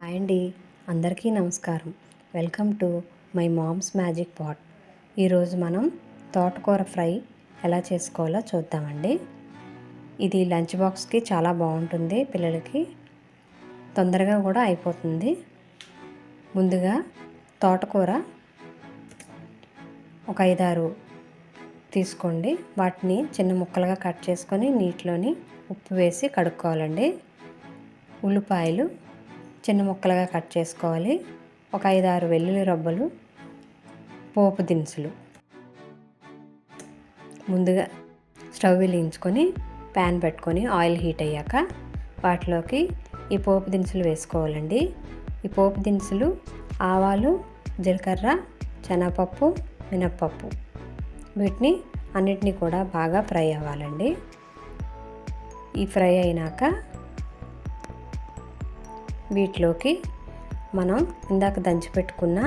Hi అండి, అందరికీ నమస్కారం. Welcome to my mom's magic pot. ఈరోజు మనం తోటకూర ఫ్రై ఎలా చేసుకోవాలో చూద్దామండి. ఇది లంచ్ బాక్స్కి చాలా బాగుంటుంది, పిల్లలకి తొందరగా కూడా అయిపోతుంది. ముందుగా తోటకూర ఒక 5-6 తీసుకోండి. వాటిని చిన్న ముక్కలుగా కట్ చేసుకొని నీటిలోని ఉప్పు వేసి కడుక్కోవాలండి. ఉల్లిపాయలు చిన్న ముక్కలుగా కట్ చేసుకోవాలి. ఒక 5-6 వెల్లుల్లి రబ్బలు, పోపు దినుసులు. ముందుగా స్టవ్ వెలిగించుకొని ప్యాన్ పెట్టుకొని ఆయిల్ హీట్ అయ్యాక వాటిలోకి ఈ పోపు దినుసులు వేసుకోవాలండి. ఈ పోపు దినుసులు ఆవాలు, జీలకర్ర, శనగపప్పు, మినప్పప్పు, వీటిని అన్నిటినీ కూడా బాగా ఫ్రై అవ్వాలండి. ఈ ఫ్రై అయినాక వీటిలోకి మనం ఇందాక దంచి పెట్టుకున్న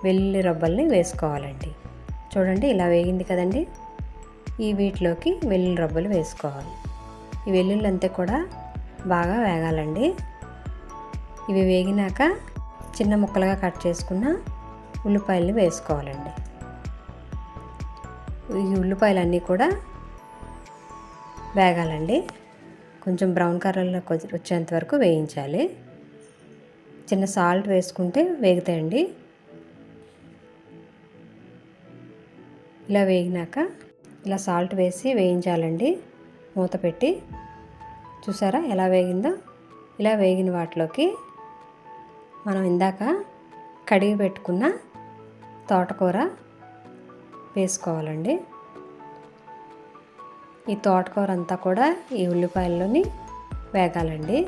వెల్లుల్లి రబ్బల్ని వేసుకోవాలండి. చూడండి, ఇలా వేగింది కదండి. వీటిలోకి వెల్లుల్లి రబ్బలు వేసుకోవాలి. ఈ వెల్లుల్లి అంతా కూడా బాగా వేగాలండి. ఇవి వేగినాక చిన్న ముక్కలుగా కట్ చేసుకున్న ఉల్లిపాయలని వేసుకోవాలండి. ఈ ఉల్లిపాయలన్నీ కూడా వేగాలండి. కొంచెం బ్రౌన్ కలర్లోకి వచ్చేంత వరకు వేయించాలి. చిన్న సాల్ట్ వేసుకుంటే వేగుతాయండి. ఇలా వేగినాక ఇలా సాల్ట్ వేసి వేయించాలండి, మూత పెట్టి. చూసారా ఎలా వేగిందో? ఇలా వేగిన వాటిలోకి మనం ఇందాక కడిగి పెట్టుకున్న తోటకూర వేసుకోవాలండి. ఈ తోటకూర అంతా కూడా ఈ ఉల్లిపాయల్లోని వేగాలండి.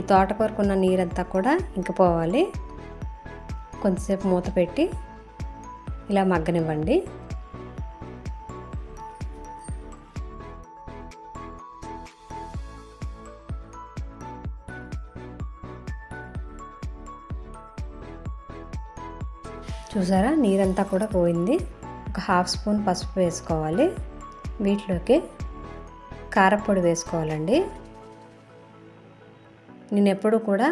ఈ తోటకూరకున్న నీరంతా కూడా ఇంకిపోవాలి. కొంచెంసేపు మూత పెట్టి ఇలా మగ్గనివ్వండి. చూసారా, నీరంతా కూడా పోయింది. ఒక 1/2 స్పూన్ పసుపు వేసుకోవాలి. వీటిలోకి కారపొడి వేసుకోవాలండి. నేను ఎప్పుడు కూడా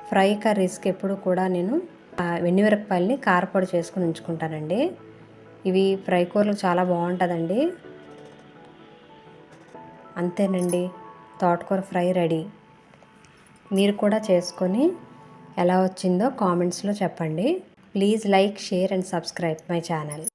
ఫ్రై కర్రీస్కి ఎప్పుడు కూడా నేను వెన్నిమిరపకాయలని కారపొడి చేసుకుని ఉంచుకుంటానండి. ఇవి ఫ్రై కూరలు చాలా బాగుంటుందండి. అంతేనండి, తోటకూర ఫ్రై రెడీ. మీరు కూడా చేసుకొని ఎలా వచ్చిందో కామెంట్స్లో చెప్పండి. Please like, share and subscribe my channel.